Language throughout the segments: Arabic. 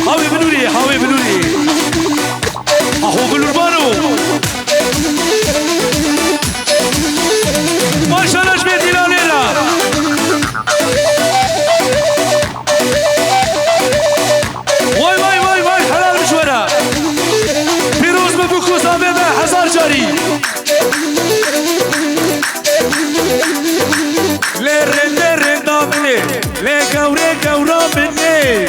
هاوي بنوري هاوي بنوري اهو بلوربانو ما شاء الله جبت الى ليلى واي واي واي واي حلال مشورة بيروز ببوكو صابيبه حزار جاري لرن لرن دامني لكوري كورا مني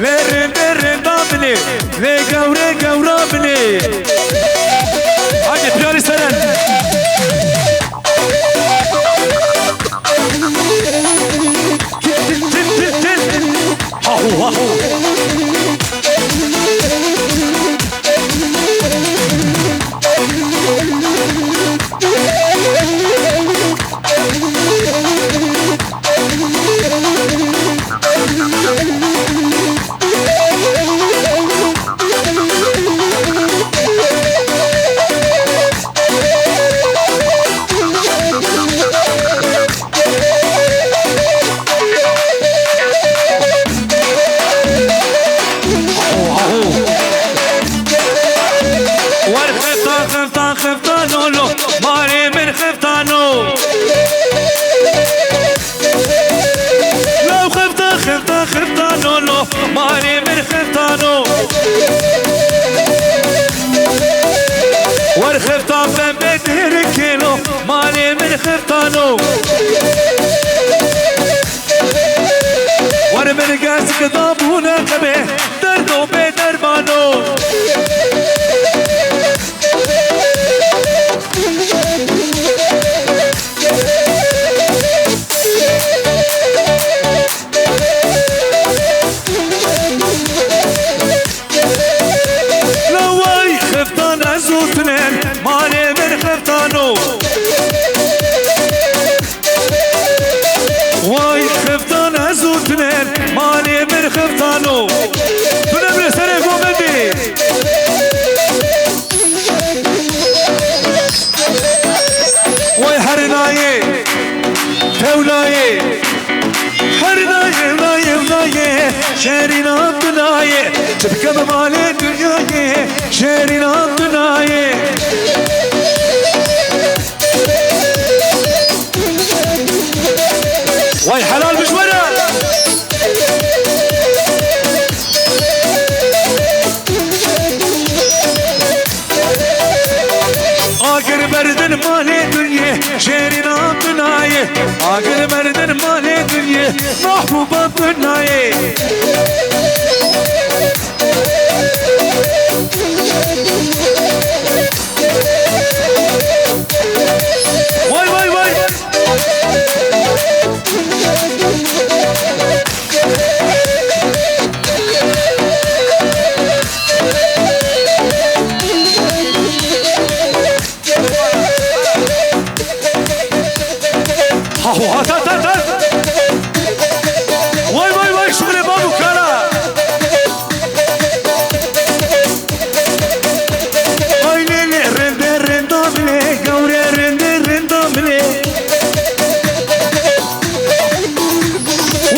لرن لرن دامني لكوري كورا مني هاي بياري سرن هاهو هاهو ماني من خفتانو والخفتان من بدهر كيلو ماني من خفتانو وانا من قاسك ضابونا قبه دردو بدربانو ماني من خفتانو واي خفتان ازوتنين ماني من خفتانو بنبري سريف ومدي واي حرناي تولاي حرناي ناي وناي شيرنا بناي تبقى بمالي دنياي شيرنا بناي واي حلال مشورة آخر بردن مالي دنيا شيرنا بناي آخر بردن مالي دنيا محبوبة بناي واي واي واي هاهو هات هات هات واي واي واي شغل بابو كارا واي ليلي رند رند ملي قوري رند رند ملي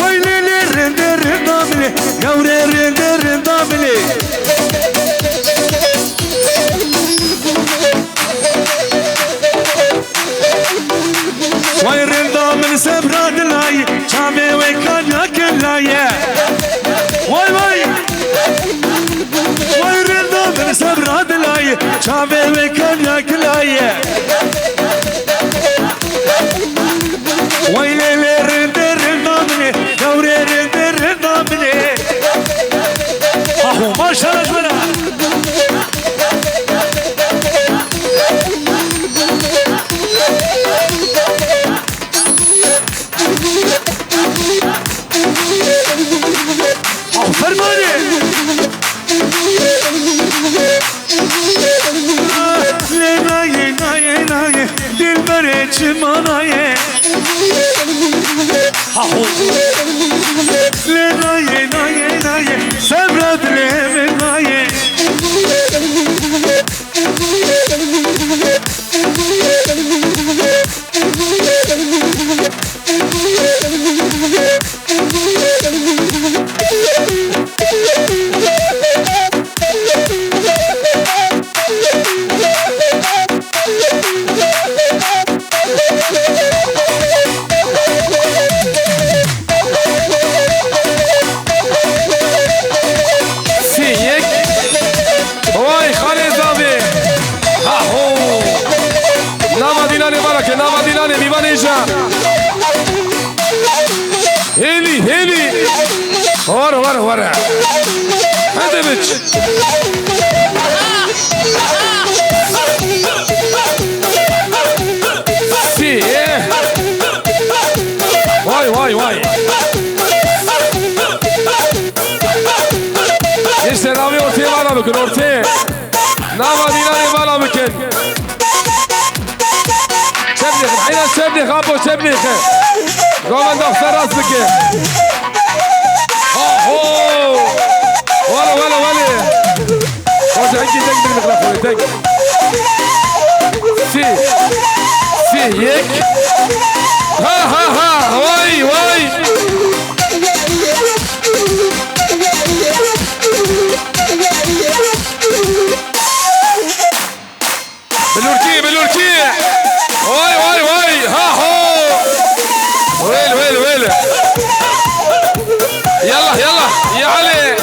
واي ليلي رند رند ملي قوري رند رند ملي واي رند من سبراد لاي شامي وكان ياكل لاي واي واي واي رند من سبراد لاي شامي وكان ياكل لاي واي ليلي رند رند مني قوري رند رند مني اهو ما شاء الله جمنا اهو فرماني ناي ناي ناي دل بريتش مناي اهو ناي ناي ناي سبرد لي ناي هيلي ورا هذا بتش سي واي işte navi ortaya bana bakın ortaya. Nava dinari bana bakın. Sebnik, حين sebnik ابو sebnik. قوم دكتور راس بكي. ولا وجه عندي دق الميكروفون دق. سي هيك. ها واي. بالوركي واي ها هو ويل يلا يا علي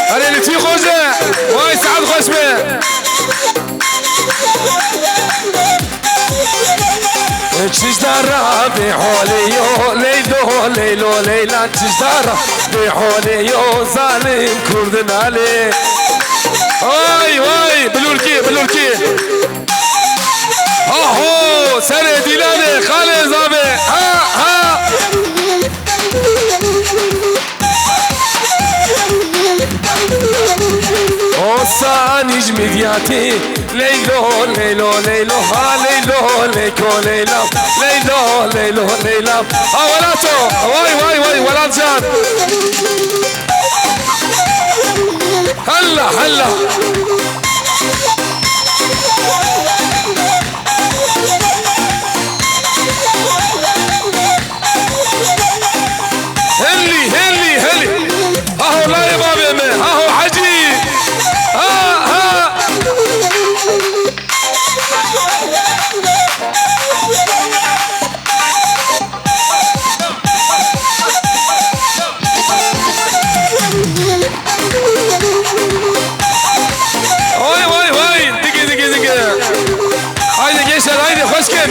هذا اللي فيه خوزة واي سعد خشمه تشترى بحوليو ليلو ليلى تشترى بحوليو ظالم كردن عليه واي بلوركي هو سنة ديلاني خالي زابي ها وصا نجم دياتي ليلو ها ليلو ها ولاتو واي ولات جان هلا هلي هاهو لا يا بابي هاهو حجي ها واي دقي هايدي جيشر هايدي خشكن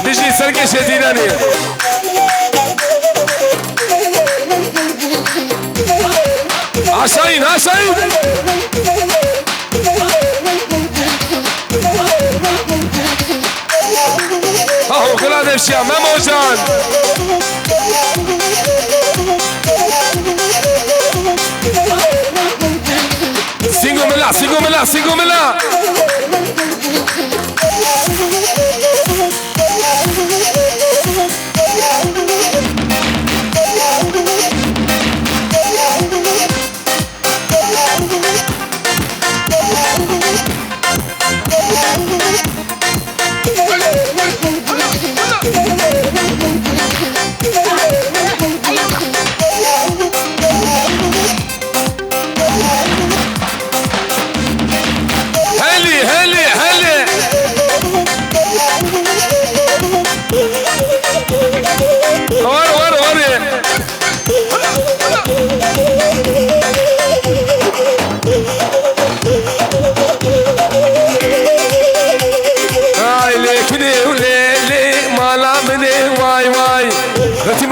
نجي سرقة شديداني عشاين اهو كل هذا الشيء ما موجود سينجو ملا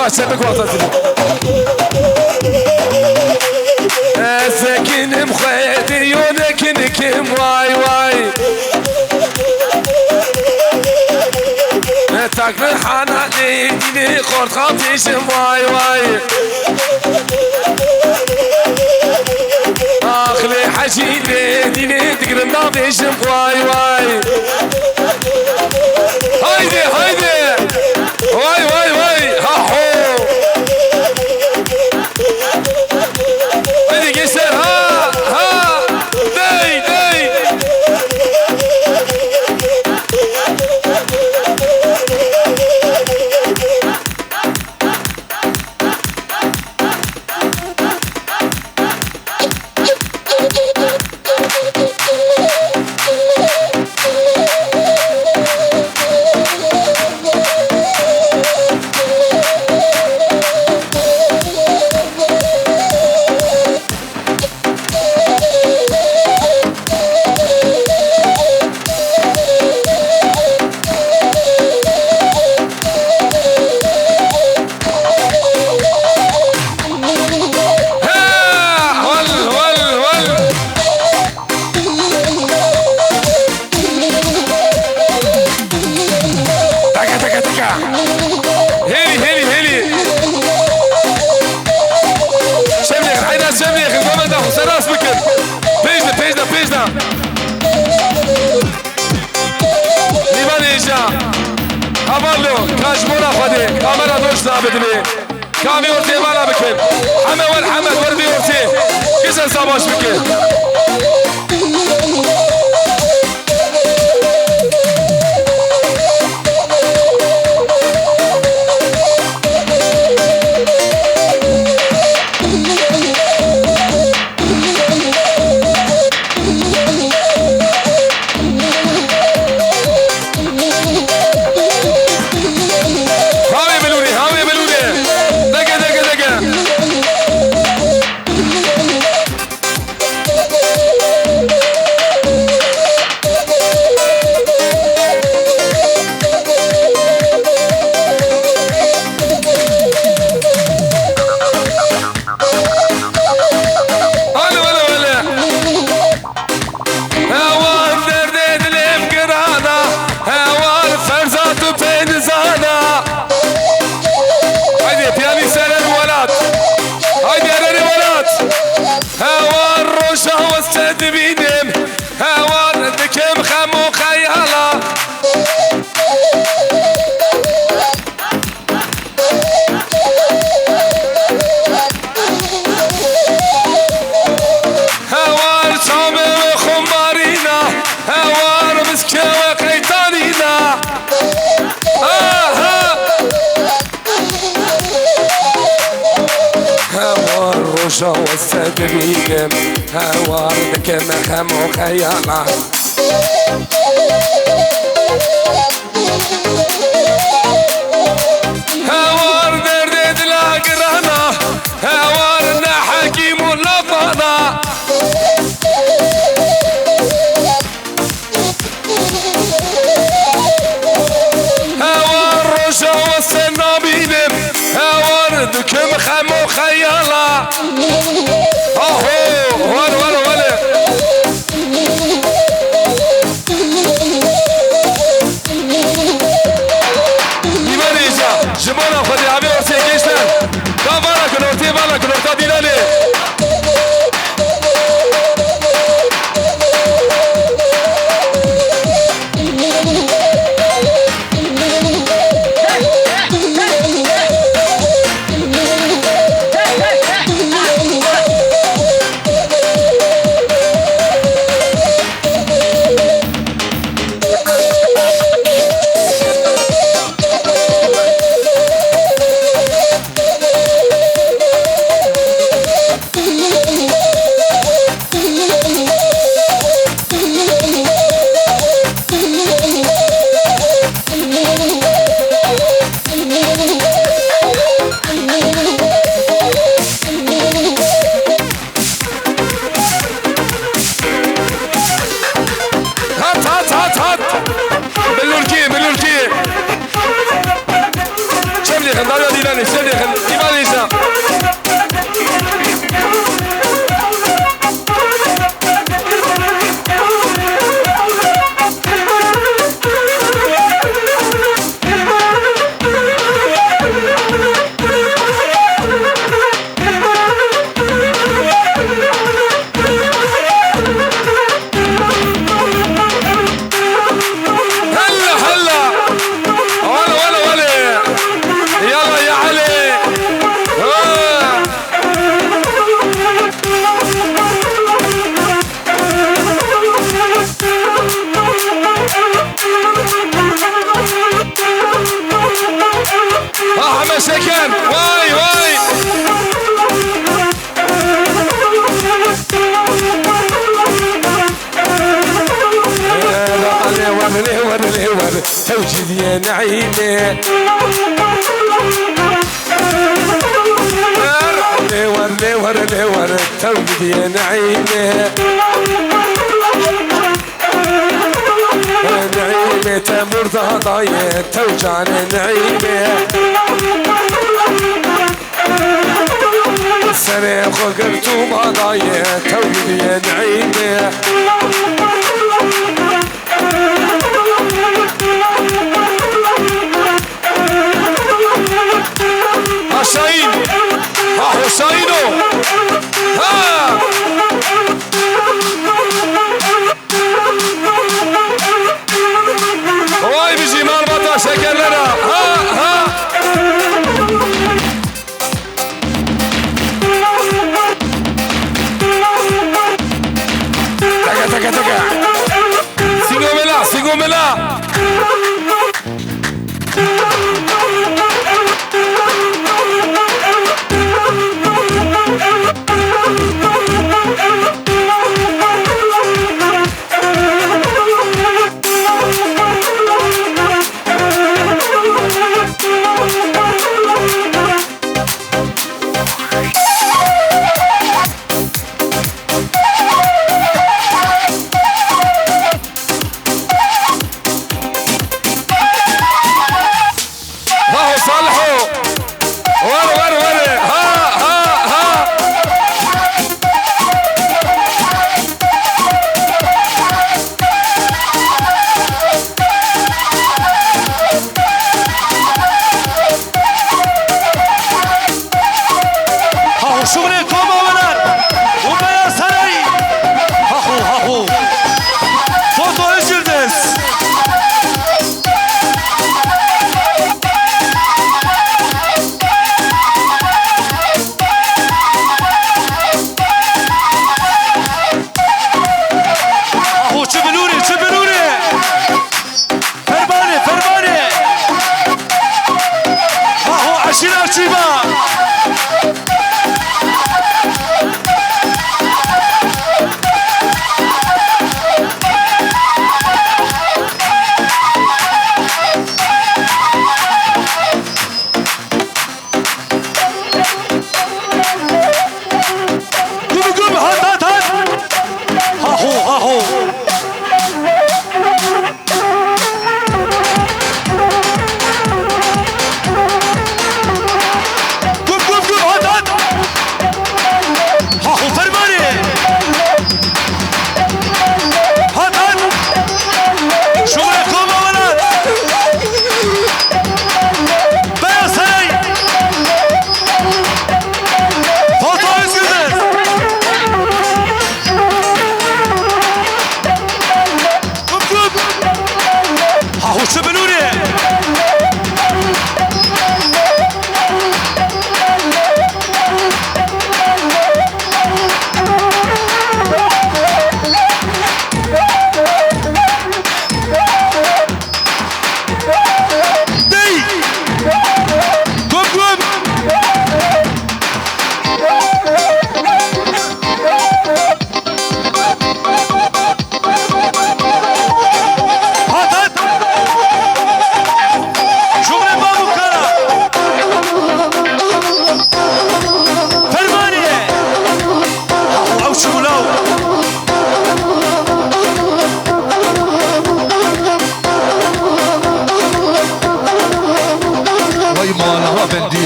سبك وطني ساكن مخيتي يونكنكم واي تاكل حناني ديني قرط خاطيشم واي اخلي حشيلي ديني تقرن ناضيشم واي هايدي واي ها هو هايدي جسر ها داي دلي كامي ورتي بالا بكن حمد والحمد وردي ورتي كيسن صاباش بكن والسدريم هواردك مخم وخيالة هوار درد لاقرانا هوارنا حكيم ولفانا هوار رشا والسنابينم هواردك مخم وخيالة ولا لماذا جمالا خذي عبي ورسي كيشتن دا بالك نورتي بالك نورتا دينالي توجد يا نعيمي ورلي توجد يا نعيمي نعيمي تمر ضايع توجعنا نعيمي السريخ وقلتو ما ضايع توجد يا نعيمي حسين حسينو ها واي بيجي مربطة شكلنا ها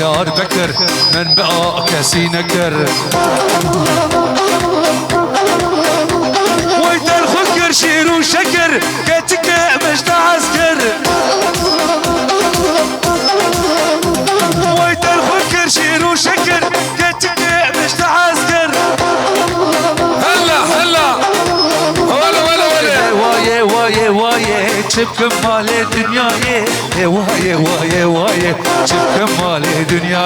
ديار بكر من بقى كاسي نكر ويت الخكر شير وشكر كاتك مجد عسكر ويت الخكر شير وشكر كاتك مجد عسكر هلا هلا ولا وايه وايه وايه شبكم مال الدنيا وايه وايه وايه شبكم مال الدنيا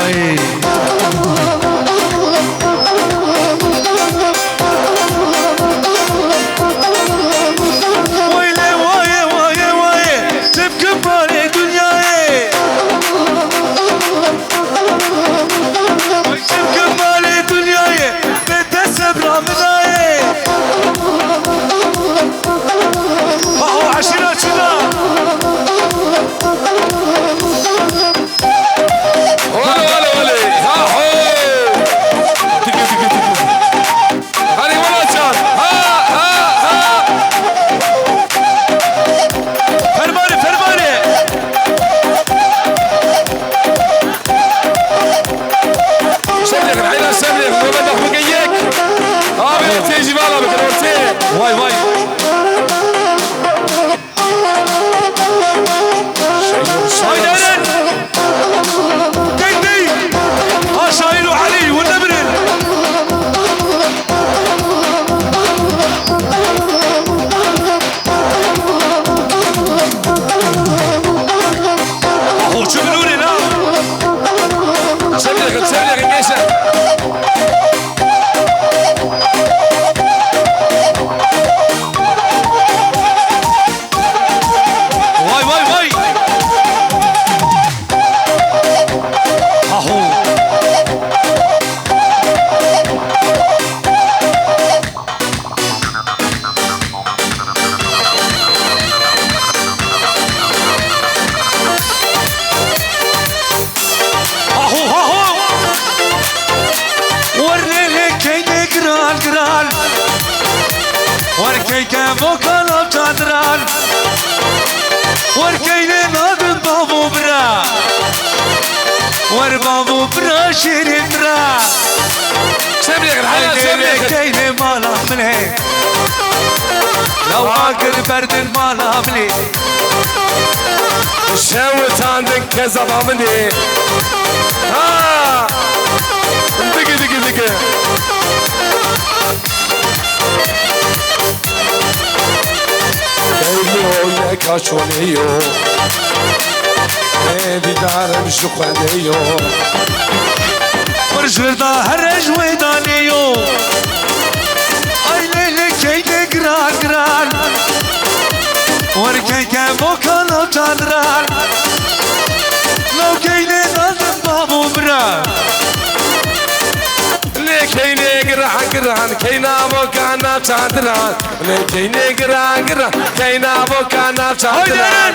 ويلي وايه وايه وايه شبكم مال الدنيا شبكم مال الدنيا بتسب رامنايه هو عشرة شباب ولا ها هو هاني ولا جان ها فرماني فرماني شبلك الحين شبلك لو بدك بقيك ابي تيجي بالا بكرتي واي واي هاي نارن تيدي شايل وعلي والنبرن اهو شغلوني لا شبلك النيشة واي واي واي اهو اهو ورلي كي جرال جرال وركي كابو كلام جادرال وركي نادم بابو برا ور بابو برا شيرين برا شبلك الحين شبلك كي مالا مني لو عاقل برد المالا مني شوت عندك كذا بابني ها دقي دقي دقي كيلو لك عشونيو هذي دار مشوقانيو ورجل ظهر جويدانيو اي ليلي كي جرال جرال وركي كابو كلام جادرال لو كي نادم بابو برا لكي نقرا قران كينا بوكانا تشاندران لكي نقرا قران كينا بوكانا تشاندران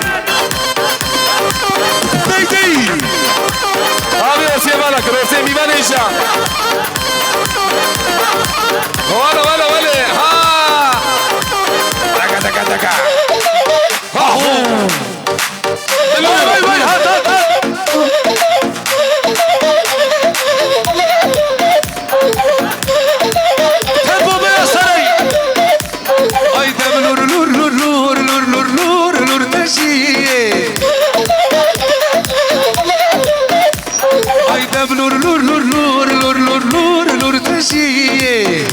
ديدي ابي اوسي بالك روسي مي بانيشا ولا ها دكا دكا دكا ها واي واي هات هات هات تبو بيا سري اي دبلور لور لور لور لور لور لور لور تشي اي دبلور لور لور لور لور لور لور لور تشي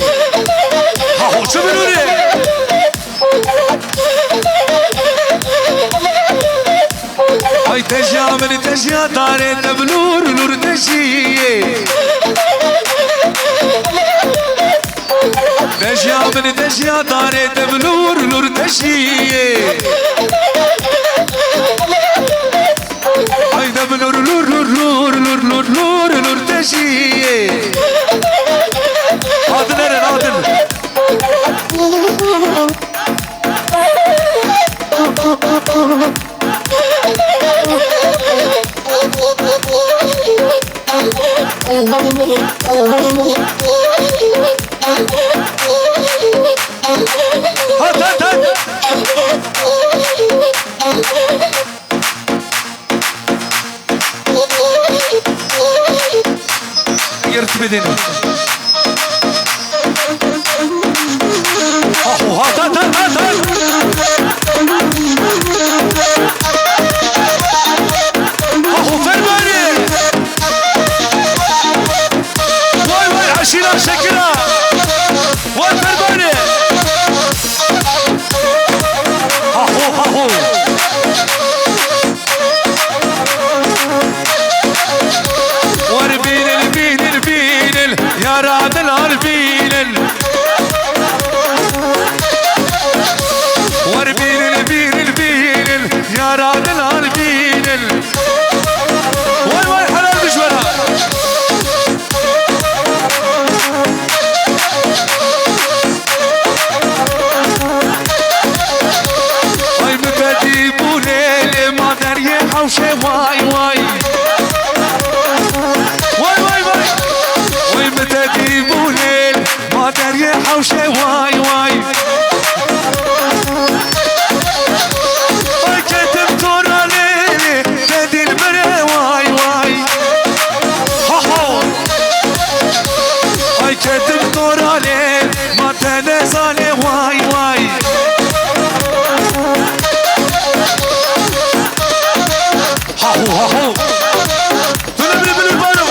هاو شو بنوري اي تجيا من تجيا داري دبلور لور تشي تجيا من تجيا داري دبلور لور تشي اي دبلور لور لور لور لور لور لور لور تشي عادل عادل هات هات هات بدين اهو هات هات هات هات اهو فرماني واي واي عشيرة شكرا واي فرماني اهو اهو وربين البين البين يا رعد البين وربين البين البين يا رعد البين وين وين حلال بجبرها هاي متديبوا ليلي ما دري حوشي واي واي واي واي واي وين متديبوا ليل ما دري حوشي واي واي كتب طور عليه ما تنساني واي واي هاهو هاهو بلبل بالبالو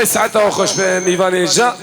ويسعدها وخش بميفاني جا